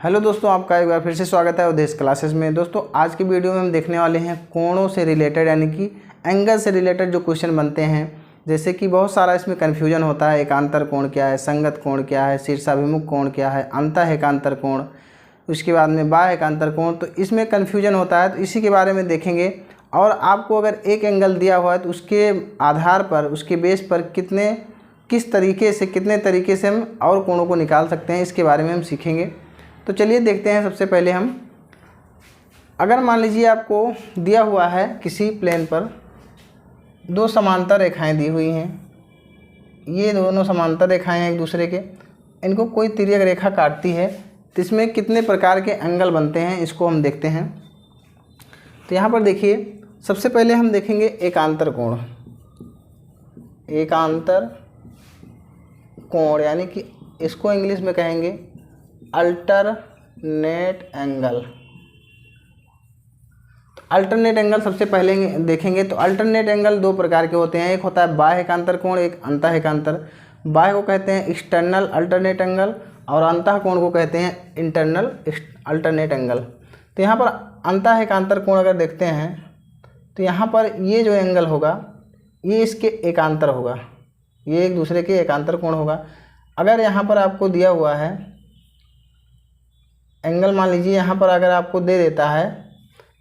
Hello दोस्तों, आपका एक बार फिर से स्वागत है उद्देश्य क्लासेस में। दोस्तों आज की वीडियो में हम देखने वाले हैं कोणों से रिलेटेड यानी कि एंगल से रिलेटेड जो क्वेश्चन बनते हैं। जैसे कि बहुत सारा इसमें कन्फ्यूजन होता है, एकांतर कोण क्या है, संगत कोण क्या है, शीर्षाभिमुख कोण क्या है, अंतः एकांतर कोण, उसके बाद में बाह्य एकांतर कोण। तो इसमें कन्फ्यूजन होता है, तो इसी के बारे में देखेंगे। और आपको अगर एक एंगल दिया हुआ है तो उसके आधार पर, उसके बेस पर कितने तरीके से हम और कोणों को निकाल सकते हैं, इसके बारे में हम सीखेंगे। तो चलिए देखते हैं। सबसे पहले हम, अगर मान लीजिए आपको दिया हुआ है किसी प्लेन पर दो समांतर रेखाएं दी हुई हैं, ये दोनों समांतर रेखाएं हैं एक दूसरे के, इनको कोई तिर्यक रेखा काटती है, तो इसमें कितने प्रकार के एंगल बनते हैं इसको हम देखते हैं। तो यहाँ पर देखिए, सबसे पहले हम देखेंगे एकांतर कोण। एकांतर कोण यानी कि इसको इंग्लिश में कहेंगे अल्टरनेट एंगल। तो अल्टरनेट एंगल सबसे पहले देखेंगे। तो अल्टरनेट एंगल दो प्रकार के होते हैं, एक होता है बाह्य एकांतर कोण, एक अंतः एकांतर। बाह्य को कहते हैं एक्सटर्नल अल्टरनेट एंगल और अंतः कोण को कहते हैं इंटरनल अल्टरनेट एंगल। तो यहाँ पर अंतः एकांतर कोण अगर देखते हैं तो यहाँ पर ये जो एंगल होगा ये इसके एकांतर होगा, ये एक दूसरे के एकांतर कोण होगा। अगर यहाँ पर आपको दिया हुआ है एंगल, मान लीजिए यहाँ पर अगर आपको दे देता है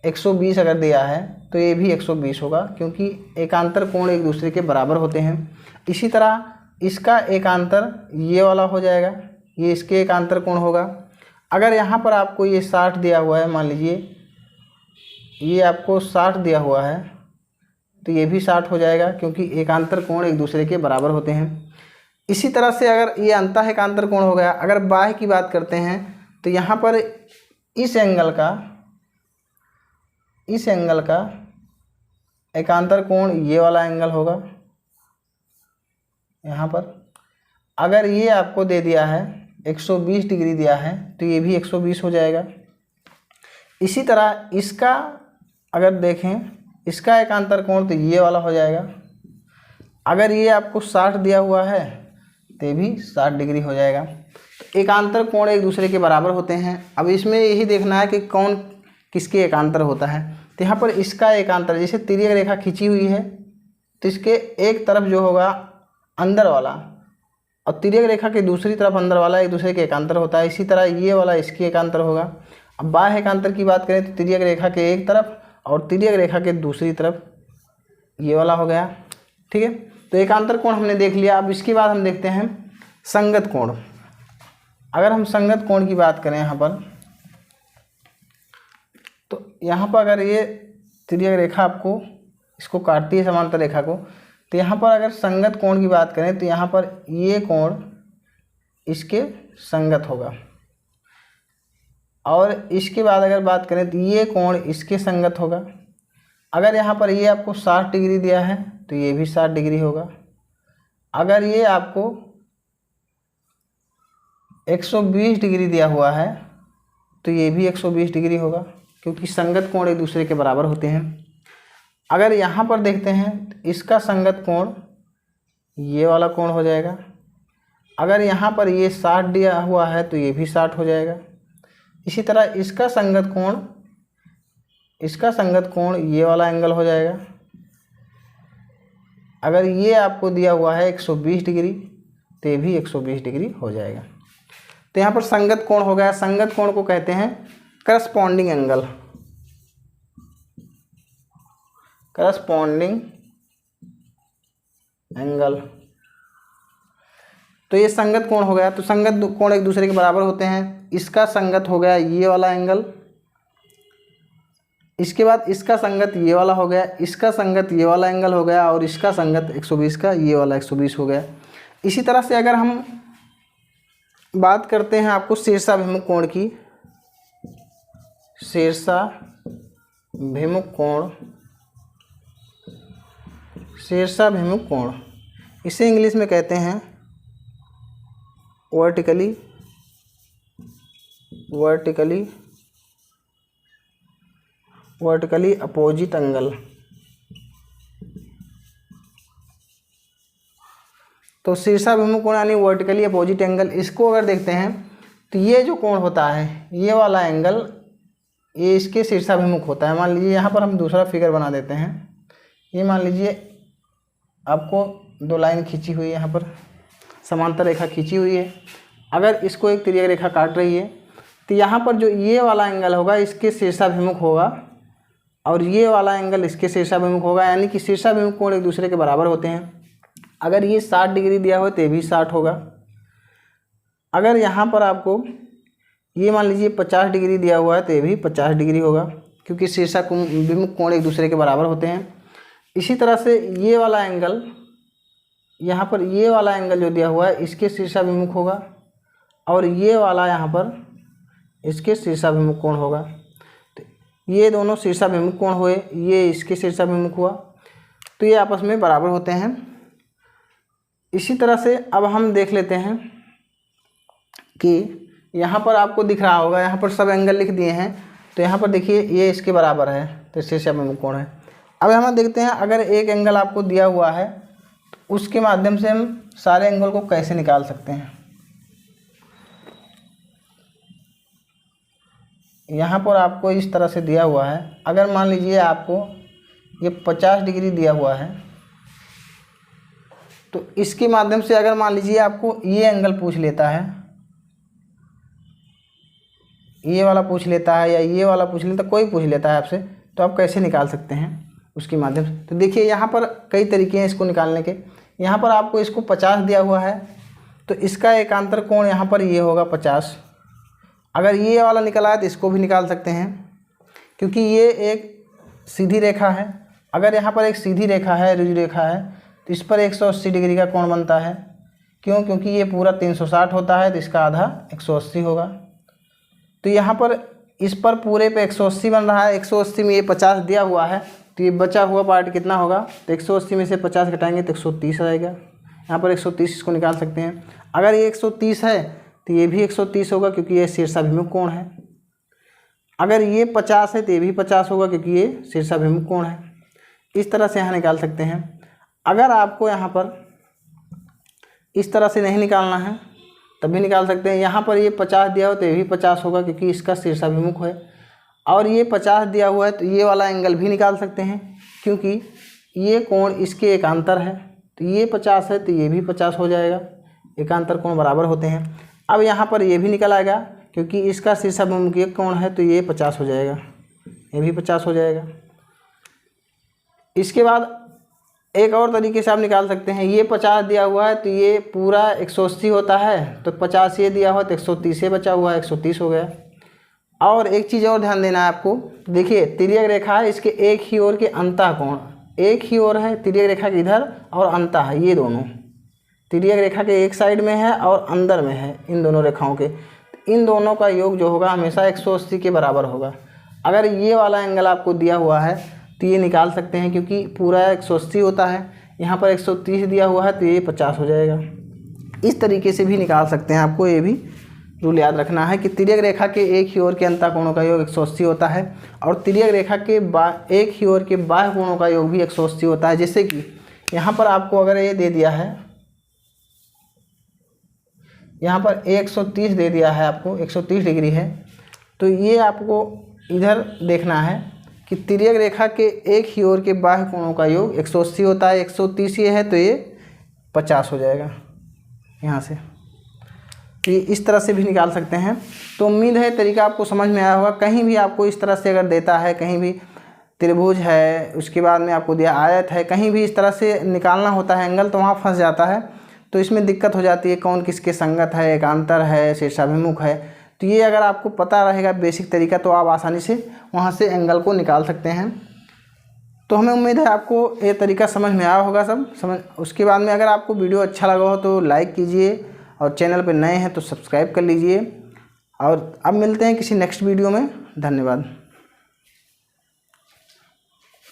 120 अगर दिया है तो ये भी 120 होगा, क्योंकि एकांतर कोण एक दूसरे के बराबर होते हैं। इसी तरह इसका एकांतर ये वाला हो जाएगा, ये इसके एकांतर कोण होगा। अगर यहाँ पर आपको ये 60 दिया हुआ है, मान लीजिए ये आपको 60 दिया हुआ है, तो ये भी 60 हो जाएगा, क्योंकि एकांतर कोण एक दूसरे के बराबर होते हैं। इसी तरह से अगर ये अंतः एकांतर कोण हो गया। अगर बाह्य की बात करते हैं तो यहाँ पर इस एंगल का एकांतर कोण ये वाला एंगल होगा यहाँ पर। अगर ये आपको दे दिया है 120 डिग्री दिया है तो ये भी 120 हो जाएगा। इसी तरह इसका अगर देखें, इसका एकांतर कोण तो ये वाला हो जाएगा। अगर ये आपको 60 दिया हुआ है तो ये भी 60 डिग्री हो जाएगा। एकांतर कोण एक दूसरे के बराबर होते हैं। अब इसमें यही देखना है कि कौन किसके एकांतर होता है। तो यहाँ पर इसका एकांतर, जैसे तिर्यक रेखा खींची हुई है तो इसके एक तरफ जो होगा अंदर वाला और तिर्यक रेखा के दूसरी तरफ अंदर वाला एक दूसरे के एकांतर होता है। इसी तरह ये वाला इसके एकांतर होगा। अब बाह्य एकांतर की बात करें तो तिर्यक रेखा के एक तरफ और तिर्यक रेखा के दूसरी तरफ ये वाला हो गया। ठीक है, तो एकांतर कोण हमने देख लिया। अब इसके बाद हम देखते हैं संगत कोण। अगर हम संगत कोण की बात करें यहाँ पर, तो यहाँ पर अगर ये तिर्यक रेखा आपको इसको काटती है समांतर रेखा को, तो यहाँ पर अगर संगत कोण की बात करें तो यहाँ पर ये कोण इसके संगत होगा। और इसके बाद अगर बात करें तो ये कोण इसके संगत होगा। अगर यहाँ पर ये आपको 60 डिग्री दिया है तो ये भी 60 डिग्री होगा। अगर ये आपको 120 डिग्री दिया हुआ है तो ये भी 120 डिग्री होगा, क्योंकि संगत कोण एक दूसरे के बराबर होते हैं। अगर यहाँ पर देखते हैं तो इसका संगत कोण ये वाला कोण हो जाएगा। अगर यहाँ पर ये 60 दिया हुआ है तो ये भी 60 हो जाएगा। इसी तरह इसका संगत कोण ये वाला एंगल हो जाएगा। अगर ये आपको दिया हुआ है 120 डिग्री तो ये भी 120 डिग्री हो जाएगा। तो यहाँ पर संगत कोण हो गया। संगत कोण को कहते हैं करस्पॉन्डिंग एंगल। करस्पॉन्डिंग एंगल, तो ये संगत कोण हो गया। तो संगत कोण एक दूसरे के बराबर होते हैं। इसका संगत हो गया ये वाला एंगल, इसके बाद इसका संगत ये वाला हो गया, इसका संगत ये वाला एंगल हो गया, और इसका संगत 120 का ये वाला 120 हो गया। इसी तरह से अगर हम बात करते हैं आपको शीर्षाभिमुख कोण की, शीर्षाभिमुख कोण, इसे इंग्लिश में कहते हैं वर्टिकली अपोजिट एंगल। तो शीर्षाभिमुख कोण यानी वर्टिकली अपोजिट एंगल, इसको अगर देखते हैं तो ये जो कोण होता है, ये वाला एंगल ये इसके शीर्षाभिमुख होता है। मान लीजिए यहाँ पर हम दूसरा फिगर बना देते हैं। ये मान लीजिए आपको दो लाइन खींची हुई है, यहाँ पर समांतर रेखा खींची हुई है। अगर इसको एक तिर्यक रेखा काट रही है तो यहाँ पर जो ये वाला एंगल होगा इसके शीर्षाभिमुख होगा और ये वाला एंगल इसके शीर्षाभिमुख होगा, यानी कि शीर्षाभिमुख कोण एक दूसरे के बराबर होते हैं। अगर ये 60 डिग्री दिया हो तो ये भी 60 होगा। अगर यहाँ पर आपको ये मान लीजिए 50 डिग्री दिया हुआ है तो ये भी 50 डिग्री होगा, क्योंकि शीर्षाभिमुख कोण एक दूसरे के बराबर होते हैं। इसी तरह से ये वाला एंगल, यहाँ पर ये वाला एंगल जो दिया हुआ है इसके शीर्षाभिमुख होगा और ये वाला यहाँ पर इसके शीर्षाभिमुख कोण होगा। तो ये दोनों शीर्षाभिमुख कोण हुए, ये इसके शीर्षाभिमुख हुआ, तो ये आपस में बराबर होते हैं। इसी तरह से अब हम देख लेते हैं कि यहाँ पर आपको दिख रहा होगा, यहाँ पर सब एंगल लिख दिए हैं। तो यहाँ पर देखिए ये इसके बराबर है, तो शीर्षाभिमुख कोण है। अब हम देखते हैं अगर एक एंगल आपको दिया हुआ है तो उसके माध्यम से हम सारे एंगल को कैसे निकाल सकते हैं। यहाँ पर आपको इस तरह से दिया हुआ है। अगर मान लीजिए आपको ये 50 डिग्री दिया हुआ है तो इसके माध्यम से अगर मान लीजिए आपको ये एंगल पूछ लेता है, ये वाला पूछ लेता है या ये वाला पूछ लेता है, कोई पूछ लेता है आपसे, तो आप कैसे निकाल सकते हैं उसके माध्यम से। तो देखिए यहाँ पर कई तरीके हैं इसको निकालने के। यहाँ पर आपको इसको 50 दिया हुआ है तो इसका एकांतर कोण यहाँ पर ये होगा 50। अगर ये वाला निकला है तो इसको भी निकाल सकते हैं, क्योंकि ये एक सीधी रेखा है। अगर यहाँ पर एक सीधी रेखा है, रुजु रेखा है, तो इस पर 180 डिग्री का कोण बनता है। क्यों? क्योंकि ये पूरा 360 होता है तो इसका आधा 180 होगा। तो यहाँ पर इस पर पूरे पे 180 बन रहा है। 180 में ये 50 दिया हुआ है तो ये बचा हुआ पार्ट कितना होगा, तो 180 में से 50 घटाएंगे तो 130 आएगा। यहाँ पर 130 इसको निकाल सकते हैं। अगर ये 130 है तो ये भी 130 होगा, क्योंकि ये शीर्षाभिमुख कोण है। अगर ये 50 है तो ये भी 50 होगा, क्योंकि ये शीर्षाभिमुख कोण है। इस तरह से यहाँ निकाल सकते हैं। अगर आपको यहाँ पर इस तरह से नहीं निकालना है तब भी निकाल सकते हैं। यहाँ पर ये 50 दिया हो तो ये भी 50 होगा, क्योंकि इसका शीर्षाभिमुख है। और ये 50 दिया हुआ है तो ये वाला एंगल भी निकाल सकते हैं, क्योंकि ये कोण इसके एकांतर है। तो ये 50 है तो ये भी 50 हो जाएगा, एकांतर कोण बराबर होते हैं। अब यहाँ पर ये भी निकल आएगा, क्योंकि इसका शीर्षाभिमुख एक कोण है तो ये 50 हो जाएगा, ये भी 50 हो जाएगा। इसके बाद एक और तरीके से आप निकाल सकते हैं। ये 50 दिया हुआ है तो ये पूरा 180 होता है, तो 50 ये दिया हुआ तो 130 बचा हुआ है, 130 हो गया। और एक चीज़ और ध्यान देना है आपको, देखिए तिर्यक रेखा है, इसके एक ही ओर के अंतः कोण एक ही ओर है, तिर्यक रेखा के इधर और अंतः है, ये दोनों तिर्यक रेखा के एक साइड में है और अंदर में है, इन दोनों रेखाओं के। इन दोनों का योग जो होगा हमेशा 180 के बराबर होगा। अगर ये वाला एंगल आपको दिया हुआ है तो ये निकाल सकते हैं, क्योंकि पूरा 180 होता है, यहाँ पर 130 दिया हुआ है तो ये 50 हो जाएगा। इस तरीके से भी निकाल सकते हैं। आपको ये भी रूल याद रखना है कि तिर्यक रेखा के एक ही ओर के अंतः कोणों का योग 180 होता है और तिर्यक रेखा के एक ही ओर के बाह्य कोणों का योग भी 180 होता है। जैसे कि यहाँ पर आपको अगर ये दे दिया है, यहाँ पर 130 दे दिया है, आपको 130 डिग्री है, तो ये आपको इधर देखना है कि तिर्यक रेखा के एक ही ओर के बाह्य कोणों का योग 180 होता है। 130 ये है तो ये 50 हो जाएगा यहाँ से। तो ये इस तरह से भी निकाल सकते हैं। तो उम्मीद है तरीका आपको समझ में आया होगा। कहीं भी आपको इस तरह से अगर देता है, कहीं भी त्रिभुज है, उसके बाद में आपको दिया आयत है, कहीं भी इस तरह से निकालना होता है एंगल, तो वहाँ फंस जाता है, तो इसमें दिक्कत हो जाती है। कौन किसके संगत है, एकांतर है, शीर्षाभिमुख है। तो ये अगर आपको पता रहेगा बेसिक तरीका तो आप आसानी से वहाँ से एंगल को निकाल सकते हैं। तो हमें उम्मीद है आपको ये तरीका समझ में आया होगा सब। उसके बाद में अगर आपको वीडियो अच्छा लगा हो तो लाइक कीजिए और चैनल पर नए हैं तो सब्सक्राइब कर लीजिए। और अब मिलते हैं किसी नेक्स्ट वीडियो में। धन्यवाद।